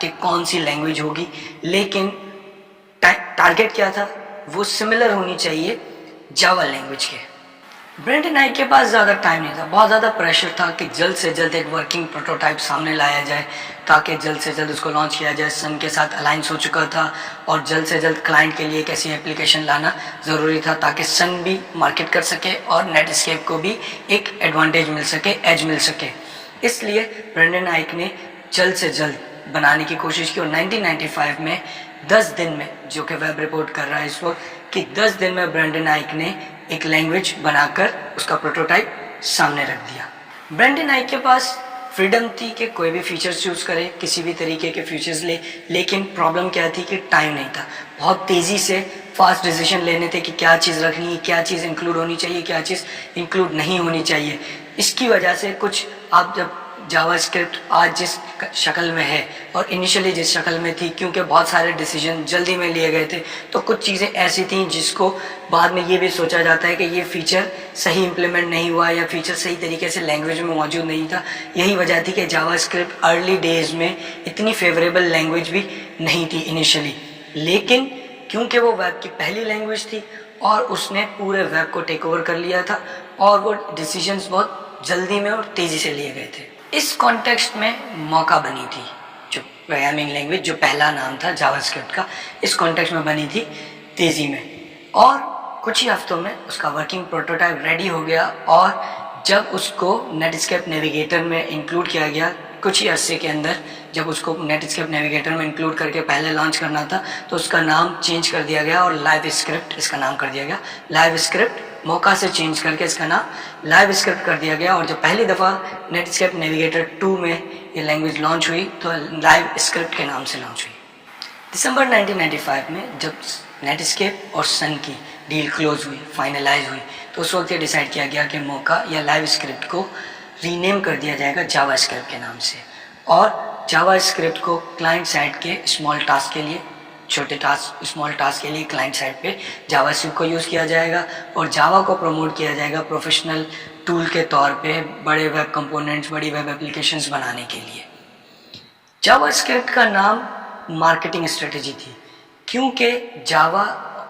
کہ کون سی لینگویج ہوگی، لیکن ٹارگیٹ کیا تھا، وہ سملر ہونی چاہیے جاوا لینگویج کے۔ برینڈن آئک کے پاس زیادہ ٹائم نہیں تھا، بہت زیادہ پریشر تھا کہ جلد سے جلد ایک ورکنگ پروٹوٹائپ سامنے لایا جائے تاکہ جلد سے جلد اس کو لانچ کیا جائے۔ سن کے ساتھ الائنس ہو چکا تھا اور جلد سے جلد کلائنٹ کے لیے ایک ایسی اپلیکیشن لانا ضروری تھا تاکہ سن بھی مارکیٹ کر سکے اور نیٹ اسکیپ کو بھی ایک ایڈوانٹیج مل سکے، ایج مل سکے۔ اس لیے برینڈن آئک نے جلد سے جلد بنانے کی کوشش کی اور 1995 میں 10 دن میں، جو کہ ویب رپورٹ کر رہا ہے اس وقت، کہ 10 دن میں برینڈن آئک نے ایک لینگویج بنا کر اس کا پروٹوٹائپ سامنے رکھ دیا۔ برینڈن آئک کے پاس فریڈم تھی کہ کوئی بھی فیچرز چوز کرے، کسی بھی طریقے کے فیچرز لے، لیکن پرابلم کیا تھی کہ ٹائم نہیں تھا۔ بہت تیزی سے فاسٹ ڈیسیشن لینے تھے کہ کیا چیز رکھنی ہے، کیا چیز انکلوڈ ہونی چاہیے، کیا چیز انکلوڈ نہیں ہونی چاہیے۔ اس کی وجہ سے کچھ آپ جب جاوا اسکرپٹ آج جس شکل میں ہے اور انیشلی جس شکل میں تھی، کیونکہ بہت سارے ڈیسیجن جلدی میں لیے گئے تھے، تو کچھ چیزیں ایسی تھیں جس کو بعد میں یہ بھی سوچا جاتا ہے کہ یہ فیچر صحیح امپلیمنٹ نہیں ہوا یا فیچر صحیح طریقے سے لینگویج میں موجود نہیں تھا۔ یہی وجہ تھی کہ جاوا اسکرپٹ ارلی ڈیز میں اتنی فیوریبل لینگویج بھی نہیں تھی انیشلی، لیکن کیونکہ وہ ویب کی پہلی لینگویج تھی اور اس نے پورے ویب کو ٹیک اوور کر لیا تھا اور وہ ڈیسیجنز بہت جلدی میں اور تیزی سے لیے گئے تھے۔ اس کانٹیکسٹ میں موقع بنی تھی، جو پروگرامنگ لینگویج جو پہلا نام تھا جاوا اسکرپٹ کا، اس کانٹیکسٹ میں بنی تھی تیزی میں، اور کچھ ہی ہفتوں میں اس کا ورکنگ پروٹوٹائپ ریڈی ہو گیا۔ اور جب اس کو نیٹ اسکیپ نیویگیٹر میں انکلوڈ کیا گیا، کچھ ہی عرصے کے اندر جب اس کو نیٹ اسکیپ نیویگیٹر میں انکلوڈ کر کے پہلے لانچ کرنا تھا، تو اس کا نام چینج کر دیا گیا اور لائیو اسکرپٹ اس کا نام کر دیا گیا۔ لائیو اسکرپٹ موقع سے چینج کر کے اس کا نام لائیو اسکرپٹ کر دیا گیا، اور جب پہلی دفعہ نیٹ اسکیپ نیویگیٹر 2 میں یہ لینگویج لانچ ہوئی تو لائیو اسکرپٹ کے نام سے لانچ ہوئی۔ دسمبر 1995 میں جب نیٹ اسکیپ اور سن کی ڈیل کلوز ہوئی، فائنلائز ہوئی، تو اس وقت یہ ڈیسائیڈ کیا گیا کہ موقع یا لائیو اسکرپٹ کو ری نیم کر دیا جائے گا جاوا اسکرپٹ کے نام سے، اور جاوا اسکرپٹ کو کلائنٹ سائڈ کے اسمال ٹاسک کے لیے، چھوٹے ٹاسک، اسمال ٹاسک کے لیے کلائنٹ سائڈ پہ جاوا اسکرپٹ کو یوز کیا جائے گا، اور جاوا کو پروموٹ کیا جائے گا پروفیشنل ٹول کے طور پہ بڑے ویب کمپوننٹس، بڑی ویب اپلیکیشنز بنانے کے لیے۔ جاوا اسکرپٹ کا نام مارکیٹنگ اسٹریٹجی تھی، کیونکہ جاوا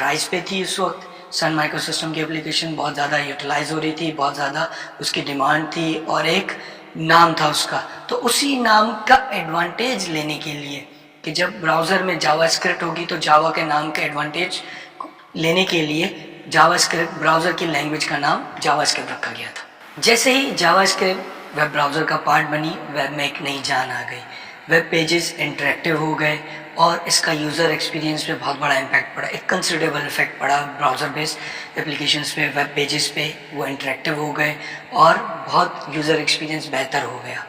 رائز پہ تھی اس وقت، سن مائکرو سسٹم کی اپلیکیشن بہت زیادہ یوٹیلائز ہو رہی تھی، بہت زیادہ اس کی ڈیمانڈ تھی اور ایک نام تھا اس کا، تو اسی نام کا ایڈوانٹیج لینے کے لیے کہ جب براؤزر میں جاوا اسکرپٹ ہوگی تو جاوا کے نام کا ایڈوانٹیج لینے کے لیے جاوا اسکرپٹ براؤزر کی لینگویج کا نام جاوا اسکرپٹ رکھا گیا تھا۔ جیسے ہی جاوا اسکرپٹ ویب براؤزر کا پارٹ بنی، ویب میں ایک نئی جان آ گئی، ویب پیجز انٹریکٹیو ہو گئے اور اس کا یوزر ایکسپیرینس پہ بہت بڑا امپیکٹ پڑا، ایک کنسیڈریبل افیکٹ پڑا براؤزر بیسڈ اپلیکیشنس پہ، ویب پیجز پہ وہ انٹریکٹیو ہو گئے اور بہت یوزر ایکسپیرینس بہتر ہو گیا۔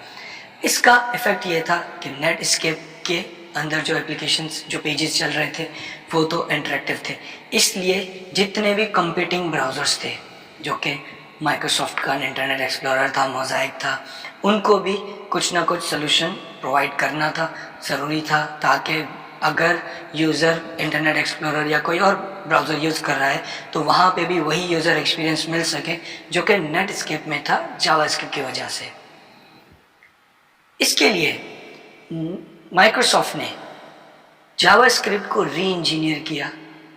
اس کا افیکٹ یہ تھا کہ نیٹ اسکیپ کے اندر جو اپلیکیشنز، جو پیجز چل رہے تھے وہ تو انٹریکٹیو تھے، اس لیے جتنے بھی کمپیٹنگ براؤزرز تھے، جو کہ مائکروسافٹ کا انٹرنیٹ ایکسپلورر تھا، موزائک تھا، ان کو بھی کچھ نہ کچھ سلوشن پرووائڈ کرنا تھا، ضروری تھا، تاکہ اگر یوزر انٹرنیٹ ایکسپلورر یا کوئی اور براؤزر یوز کر رہا ہے تو وہاں پہ بھی وہی یوزر ایکسپیرینس مل سکے جو کہ نیٹ اسکیپ میں تھا جاوا اسکرپٹ کی وجہ سے۔ اس کے لیے مائکروسافٹ نے جاوا اسکرپٹ کو ری انجینئر کیا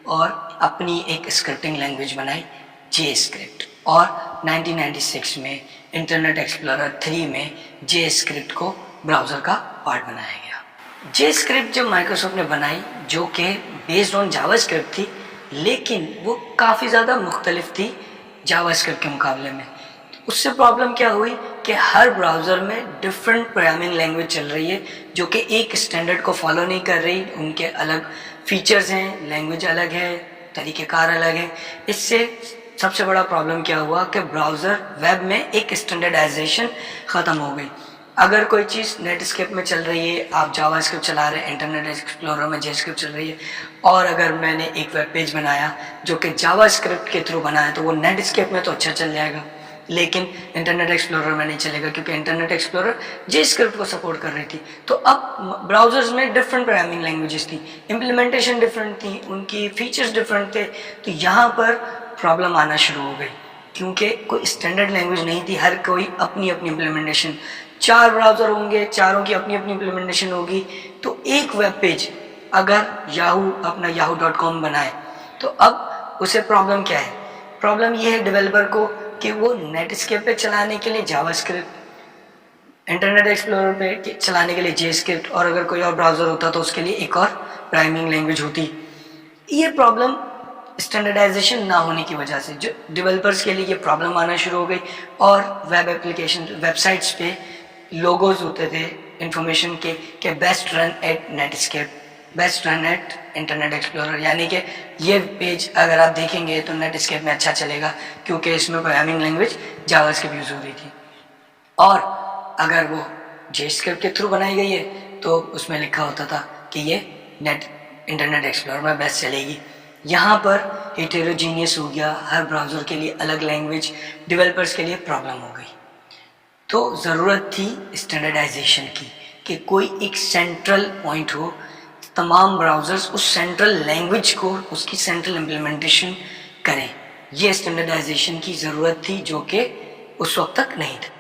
اور اپنی ایک اسکرپٹنگ لینگویج بنائی، جے اسکرپٹ، اور 1996 میں انٹرنیٹ ایکسپلورر 3 میں جے اسکرپٹ کو براؤزر کا پارٹ بنایا گیا۔ جے اسکرپٹ جب مائکروسافٹ نے بنائی، جو کہ بیسڈ آن جاوا اسکرپٹ تھی، لیکن وہ کافی زیادہ مختلف تھی جاوا اسکرپٹ کے مقابلے میں۔ اس سے پرابلم کیا ہوئی کہ ہر براؤزر میں ڈفرینٹ پروگرامنگ لینگویج چل رہی ہے جو کہ ایک اسٹینڈرڈ کو فالو نہیں کر رہی، ان کے الگ فیچرز ہیں، لینگویج الگ ہے، طریقہ کار الگ ہے۔ اس سے سب سے بڑا پرابلم کیا ہوا کہ براؤزر ویب میں ایک اسٹینڈرڈائزیشن ختم ہو گئی۔ اگر کوئی چیز نیٹ اسکیپ میں چل رہی ہے، آپ جاوا اسکرپٹ چلا رہے ہیں، انٹرنیٹ ایکسپلورر میں جے اسکرپٹ چل رہی ہے، اور اگر میں نے ایک ویب پیج بنایا جو کہ جاوا اسکرپٹ کے تھرو بنایا تو وہ نیٹ اسکیپ میں تو اچھا چل جائے گا، لیکن انٹرنیٹ ایکسپلورر میں نہیں چلے گا، کیونکہ انٹرنیٹ ایکسپلورر جے اسکرپٹ کو سپورٹ کر رہی تھی۔ تو اب براؤزرز میں ڈفرینٹ پروگرامنگ لینگویجز تھیں، امپلیمنٹیشن ڈفرینٹ تھیں، ان کی فیچرز ڈفرینٹ تھے، تو یہاں پر پرابلم آنا شروع ہو گئی، کیونکہ کوئی اسٹینڈرڈ لینگویج نہیں تھی، ہر کوئی اپنی اپنی امپلیمنٹیشن 4 براؤزر ہوں گے, چاروں کی اپنی اپنی امپلیمنٹیشن ہوگی, تو ایک ویب پیج اگر یاہو اپنا yahoo.com بنائے تو اب اسے پرابلم کیا ہے؟ پرابلم یہ ہے ڈیولپر کو کہ وہ نیٹ اسکیپ پہ چلانے کے لیے جاوا اسکرپٹ, انٹرنیٹ ایکسپلورر پہ چلانے کے لیے جے اسکرپٹ, اور اگر کوئی اور براؤزر ہوتا تو اس کے لیے ایک اور پرائمنگ لینگویج ہوتی. یہ پرابلم اسٹینڈرڈائزیشن نہ ہونے کی وجہ سے جو ڈیولپرس کے لیے یہ پرابلم آنا شروع ہو گئی, اور ویب اپلیکیشن ویب سائٹس پہ لوگوز ہوتے تھے انفارمیشن کے کہ best run at Netscape, best run at Internet Explorer, یعنی کہ یہ پیج اگر آپ دیکھیں گے تو نیٹ اسکیپ میں اچھا چلے گا کیونکہ اس میں programming language JavaScript use ہو رہی تھی. اور اگر وہ جے اسکرپٹ کے تھرو بنائی گئی ہے تو اس میں لکھا ہوتا تھا کہ یہ انٹرنیٹ ایکسپلورر میں بیسٹ چلے گی. یہاں پر ہیٹروجینیس ہو گیا, ہر براؤزر کے لیے الگ لینگویج, ڈیولپرس کے لیے پرابلم ہو گئی. تو ضرورت تھی اسٹینڈرڈائزیشن کی کہ کوئی ایک سینٹرل پوائنٹ ہو, تمام براؤزرز اس سینٹرل لینگویج کو اس کی سینٹرل امپلیمنٹیشن کریں. یہ اسٹینڈرڈائزیشن کی ضرورت تھی جو کہ اس وقت تک نہیں تھی.